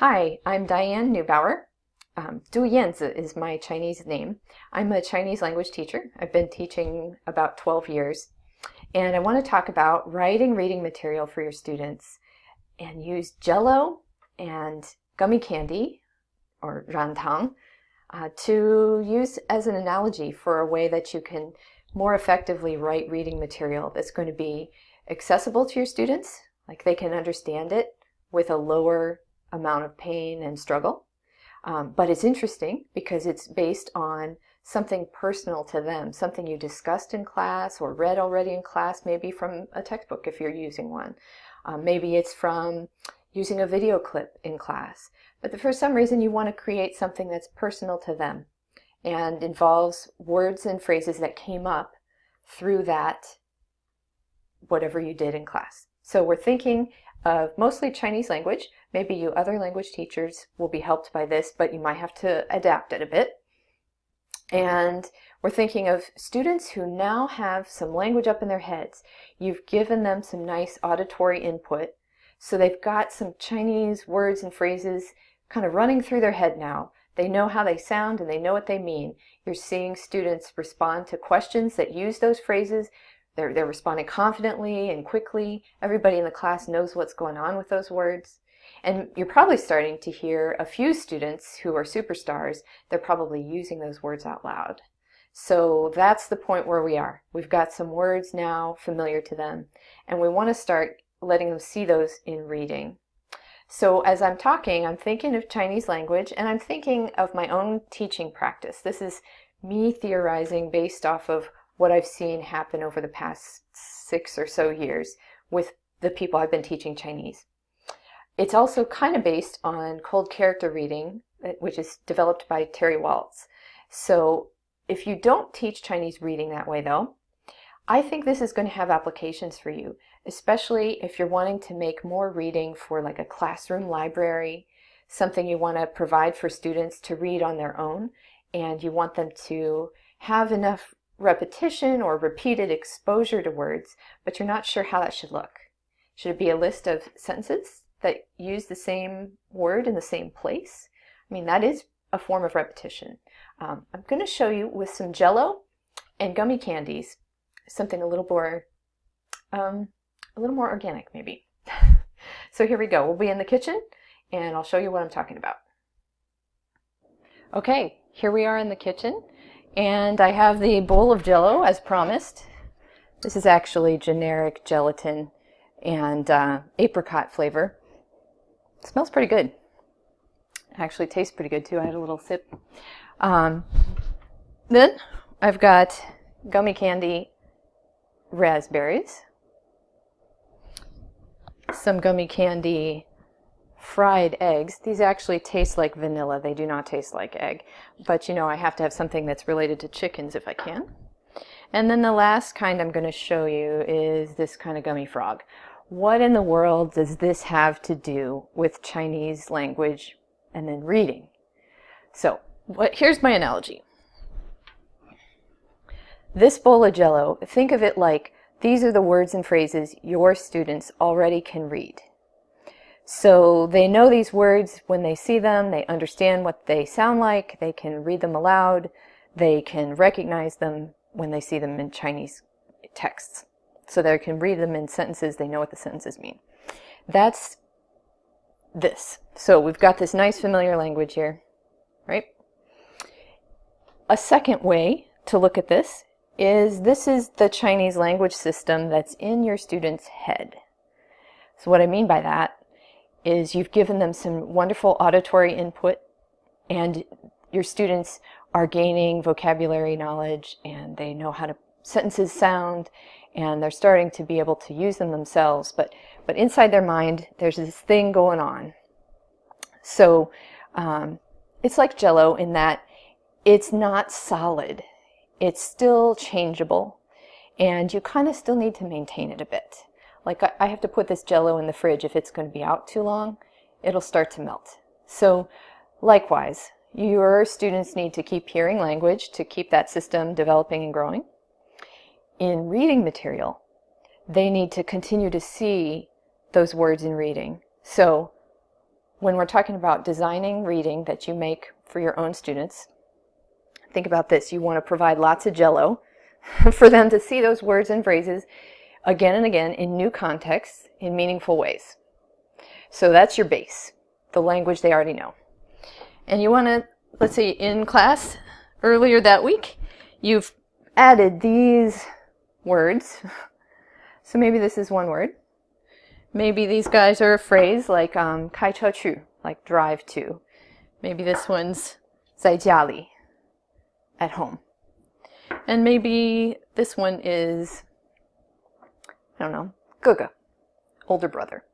Hi, I'm Diane Neubauer. Du Yanzi is my Chinese name. I'm a Chinese language teacher. I've been teaching about 12 years. And I want to talk about writing reading material for your students and use Jell-O and gummy candy, or rantang, to use as an analogy for a way that you can more effectively write reading material that's going to be accessible to your students, like they can understand it with a lower amount of pain and struggle. But it's interesting because it's based on something personal to them, something you discussed in class or read already in class, maybe from a textbook if you're using one. Maybe it's from using a video clip in class. But for some reason you want to create something that's personal to them and involves words and phrases that came up through that, whatever you did in class. So we're thinking of mostly Chinese language. Maybe you other language teachers will be helped by this, but you might have to adapt it a bit. And we're thinking of students who now have some language up in their heads. You've given them some nice auditory input, so they've got some Chinese words and phrases kind of running through their head now. They know how they sound and they know what they mean. You're seeing students respond to questions that use those phrases. They're responding confidently and quickly. Everybody in the class knows what's going on with those words. And you're probably starting to hear a few students who are superstars. They're probably using those words out loud. So that's the point where we are. We've got some words now familiar to them, and we want to start letting them see those in reading. So as I'm talking, I'm thinking of Chinese language, and I'm thinking of my own teaching practice. This is me theorizing based off of what I've seen happen over the past 6 or so years with the people I've been teaching Chinese. It's also kind of based on cold character reading, which is developed by Terry Waltz. So if you don't teach Chinese reading that way though, I think this is going to have applications for you, especially if you're wanting to make more reading for like a classroom library, something you want to provide for students to read on their own, and you want them to have enough repetition or repeated exposure to words, but you're not sure how that should look. Should it be a list of sentences that use the same word in the same place? I mean, that is a form of repetition. I'm going to show you with some Jell-O and gummy candies, something a little more organic maybe. So here we go. We'll be in the kitchen and I'll show you what I'm talking about. Okay, here we are in the kitchen. And I have the bowl of Jell-O as promised. This is actually generic gelatin and apricot flavor. It smells pretty good. Actually tastes pretty good too. I had a little sip. Then I've got gummy candy raspberries, some gummy candy fried eggs. These actually taste like vanilla. They do not taste like egg. But you know, I have to have something that's related to chickens if I can. And then the last kind I'm going to show you is this kind of gummy frog. What in the world does this have to do with Chinese language and then reading? So here's my analogy. This bowl of Jell-O, think of it like these are the words and phrases your students already can read. So they know these words when they see them, they understand what they sound like, they can read them aloud, they can recognize them when they see them in Chinese texts. So they can read them in sentences, they know what the sentences mean. That's this. So we've got this nice familiar language here, right? A second way to look at this is the Chinese language system that's in your student's head. So what I mean by that is you've given them some wonderful auditory input and your students are gaining vocabulary knowledge and they know how sentences sound and they're starting to be able to use them themselves, but inside their mind there's this thing going on. So it's like Jell-O in that it's not solid. It's still changeable and you kind of still need to maintain it a bit. Like I have to put this Jell-O in the fridge. If it's going to be out too long, it'll start to melt. So likewise, your students need to keep hearing language to keep that system developing and growing. In reading material, they need to continue to see those words in reading. So when we're talking about designing reading that you make for your own students, think about this. You want to provide lots of Jell-O for them to see those words and phrases again and again in new contexts in meaningful ways. So that's your base, the language they already know. And you want to, let's say in class earlier that week, you've added these words. So maybe this is one word. Maybe these guys are a phrase like 开车去, like drive to. Maybe this one's 在家里, at home. And maybe this one is, I don't know, 哥哥, older brother.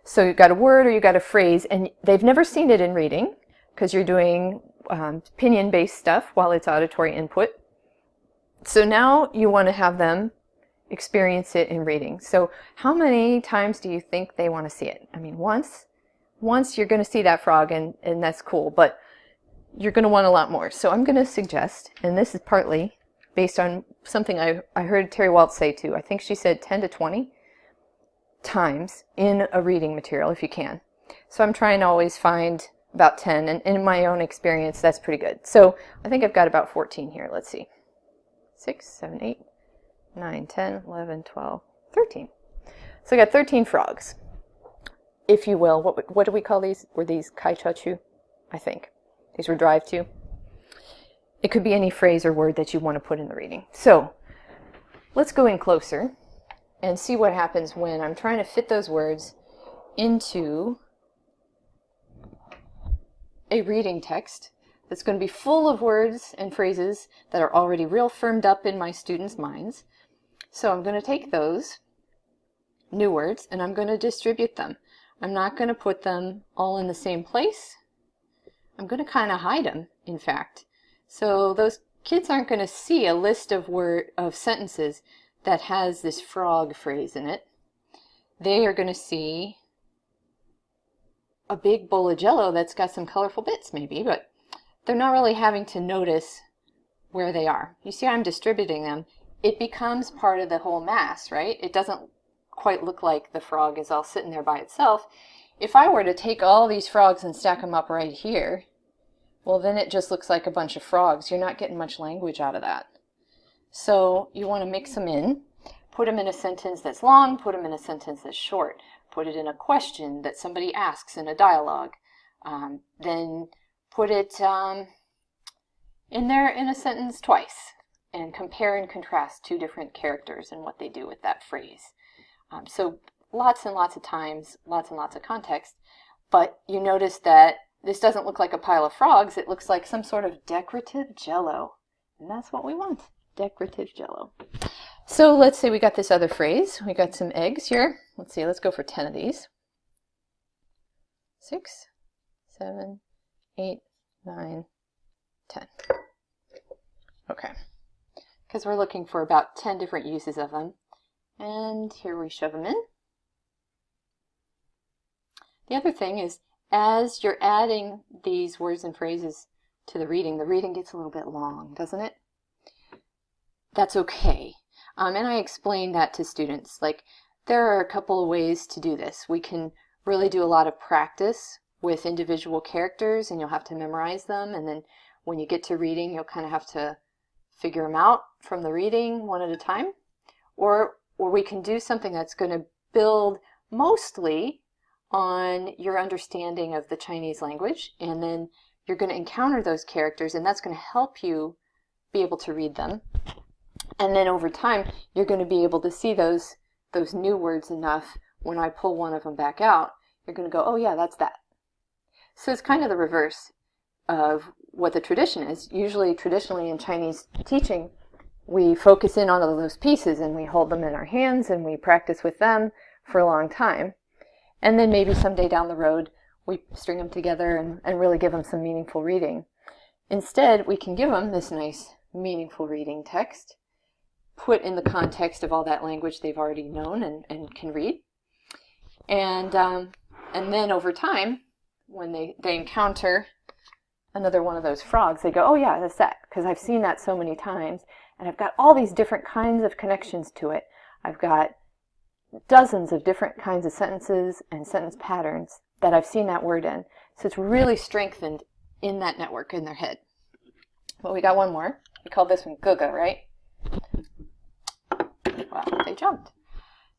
So you've got a word or you've got a phrase, and they've never seen it in reading because you're doing opinion-based stuff while it's auditory input. So now you want to have them experience it in reading. So how many times do you think they want to see it? I mean, once you're going to see that frog, and that's cool, but you're going to want a lot more. So I'm going to suggest, and this is partly based on something I heard Terry Waltz say too. I think she said 10 to 20 times in a reading material if you can. So I'm trying to always find about 10, and in my own experience that's pretty good. So I think I've got about 14 here. Let's see. 6, 7, 8, 9, 10, 11, 12, 13. So I got 13 frogs, if you will. What do we call these? Were these kai cha chu? I think. These were drive to. It could be any phrase or word that you want to put in the reading. So let's go in closer and see what happens when I'm trying to fit those words into a reading text that's going to be full of words and phrases that are already real firmed up in my students' minds. So I'm going to take those new words and I'm going to distribute them. I'm not going to put them all in the same place. I'm going to kind of hide them, in fact. So those kids aren't going to see a list of sentences that has this frog phrase in it. They are going to see a big bowl of Jell-O that's got some colorful bits maybe, but they're not really having to notice where they are. You see, I'm distributing them. It becomes part of the whole mass, right? It doesn't quite look like the frog is all sitting there by itself. If I were to take all these frogs and stack them up right here, well, then it just looks like a bunch of frogs. You're not getting much language out of that. So you want to mix them in, put them in a sentence that's long, put them in a sentence that's short, put it in a question that somebody asks in a dialogue, then put it in there in a sentence twice, and compare and contrast two different characters and what they do with that phrase. So lots and lots of times, lots and lots of context, but you notice that this doesn't look like a pile of frogs, it looks like some sort of decorative Jell-O, and that's what we want, decorative Jell-O. So let's say we got this other phrase, we got some eggs here. Let's see, let's go for 10 of these. 6, 7, 8, 9, 10. Okay, because we're looking for about 10 different uses of them. And here we shove them in. The other thing is, as you're adding these words and phrases to the reading gets a little bit long, doesn't it? That's okay. And I explain that to students. Like, there are a couple of ways to do this. We can really do a lot of practice with individual characters, and you'll have to memorize them, and then when you get to reading, you'll kind of have to figure them out from the reading one at a time. Or we can do something that's going to build mostly on your understanding of the Chinese language, and then you're going to encounter those characters, and that's going to help you be able to read them. And then over time, you're going to be able to see those new words enough. When I pull one of them back out, you're going to go, oh yeah, that's that. So it's kind of the reverse of what the tradition is. Traditionally in Chinese teaching, we focus in on all those pieces and we hold them in our hands and we practice with them for a long time. And then maybe someday down the road, we string them together and really give them some meaningful reading. Instead, we can give them this nice, meaningful reading text, put in the context of all that language they've already known and can read. And then over time, when they encounter another one of those frogs, they go, oh yeah, that's that, because I've seen that so many times, and I've got all these different kinds of connections to it. I've got dozens of different kinds of sentences and sentence patterns that I've seen that word in. So it's really strengthened in that network in their head. Well, we got one more. We call this one Guga, right? Well, they jumped.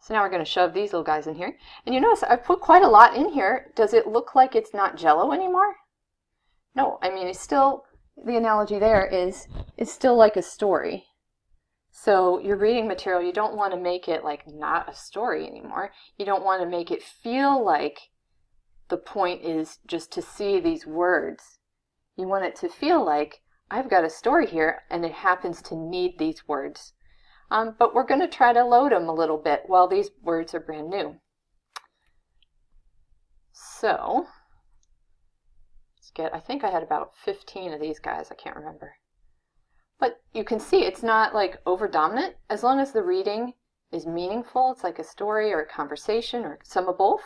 So now we're going to shove these little guys in here. And you notice I've put quite a lot in here. Does it look like it's not Jell-O anymore? No, I mean, it's still, the analogy there is, it's still like a story. So your reading material, you don't want to make it like not a story anymore. You don't want to make it feel like the point is just to see these words. You want it to feel like I've got a story here and it happens to need these words. But we're going to try to load them a little bit while these words are brand new. So, let's get, I think I had about 15 of these guys, I can't remember. But you can see it's not like over dominant. As long as the reading is meaningful, it's like a story or a conversation or some of both.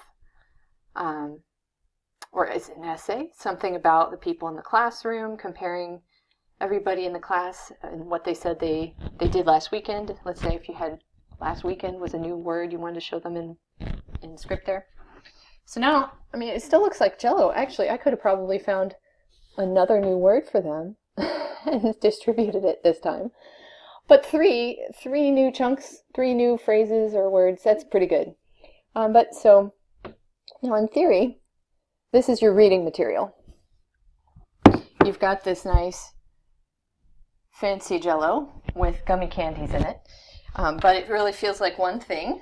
Or it's an essay, something about the people in the classroom, comparing everybody in the class and what they said they did last weekend. Let's say if you had last weekend was a new word you wanted to show them in script there. So now, I mean, it still looks like Jell-O. Actually, I could have probably found another new word for them and distributed it this time. But three new chunks, 3 new phrases or words, that's pretty good. But so, now in theory, this is your reading material. You've got this nice fancy Jell-O with gummy candies in it, but it really feels like one thing,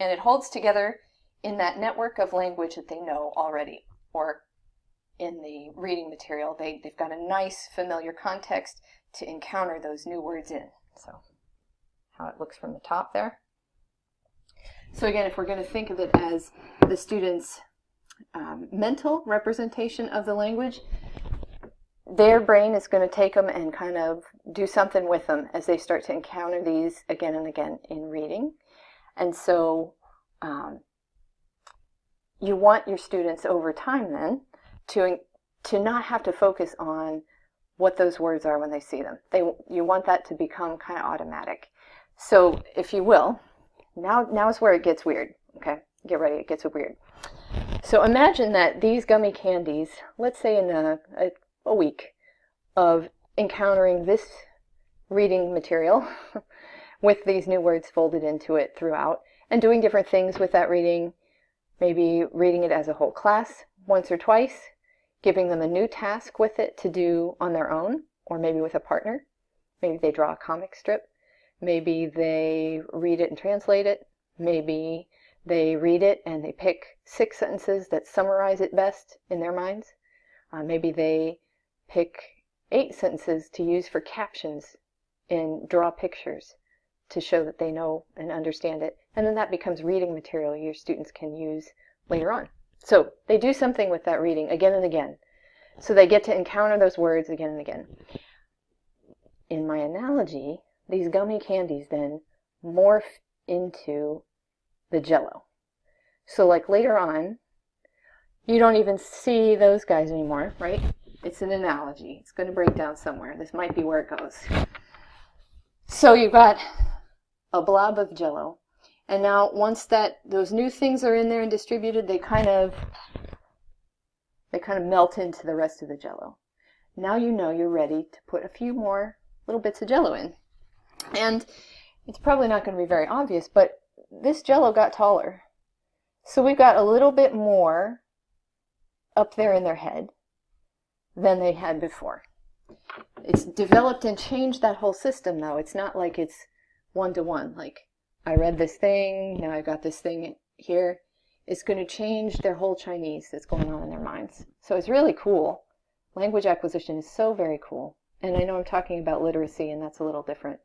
and it holds together in that network of language that they know already, or in the reading material. They've got a nice familiar context to encounter those new words in. So how it looks from the top there. So again, if we're going to think of it as the student's mental representation of the language, their brain is going to take them and kind of do something with them as they start to encounter these again and again in reading. And so you want your students over time then to not have to focus on what those words are when they see them. You want that to become kind of automatic. So if you will, now is where it gets weird. Okay, get ready, it gets weird. So imagine that these gummy candies, let's say in a week of encountering this reading material with these new words folded into it throughout and doing different things with that reading, maybe reading it as a whole class once or twice, giving them a new task with it to do on their own or maybe with a partner. Maybe they draw a comic strip, maybe they read it and translate it, maybe they read it and they pick 6 sentences that summarize it best in their minds. Maybe they pick 8 sentences to use for captions and draw pictures to show that they know and understand it. And then that becomes reading material your students can use later on. So they do something with that reading again and again. So they get to encounter those words again and again. In my analogy, these gummy candies then morph into the Jell-O. So like later on, you don't even see those guys anymore, right? It's an analogy. It's going to break down somewhere. This might be where it goes. So you've got a blob of Jell-O. And now once those new things are in there and distributed, they kind of melt into the rest of the Jell-O. Now you know you're ready to put a few more little bits of Jell-O in. And it's probably not going to be very obvious, but this Jell-O got taller. So we've got a little bit more up there in their head than they had before. It's developed and changed that whole system, though. It's not like it's one-to-one. Like, I read this thing, now I've got this thing here. It's going to change their whole Chinese that's going on in their minds. So it's really cool. Language acquisition is so very cool. And I know I'm talking about literacy, and that's a little different.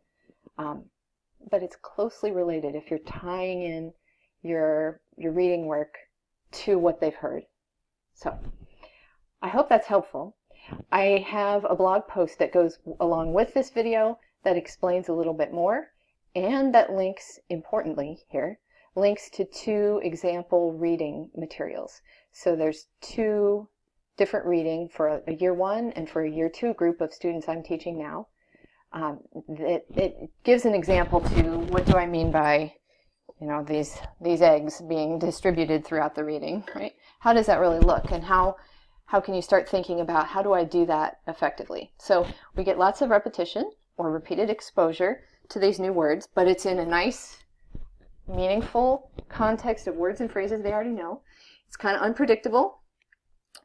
But it's closely related if you're tying in your reading work to what they've heard. So I hope that's helpful. I have a blog post that goes along with this video that explains a little bit more, and that links, importantly here, links to 2 example reading materials. So there's 2 different reading for a year 1 and for a year 2 group of students I'm teaching now. It gives an example to what do I mean by, these eggs being distributed throughout the reading, right? how does that really look, and how can you start thinking about how do I do that effectively? So we get lots of repetition or repeated exposure to these new words, but it's in a nice, meaningful context of words and phrases they already know. It's kind of unpredictable.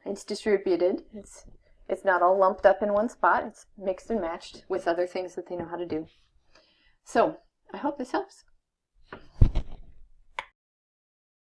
It's distributed. It's not all lumped up in one spot. It's mixed and matched with other things that they know how to do. So I hope this helps.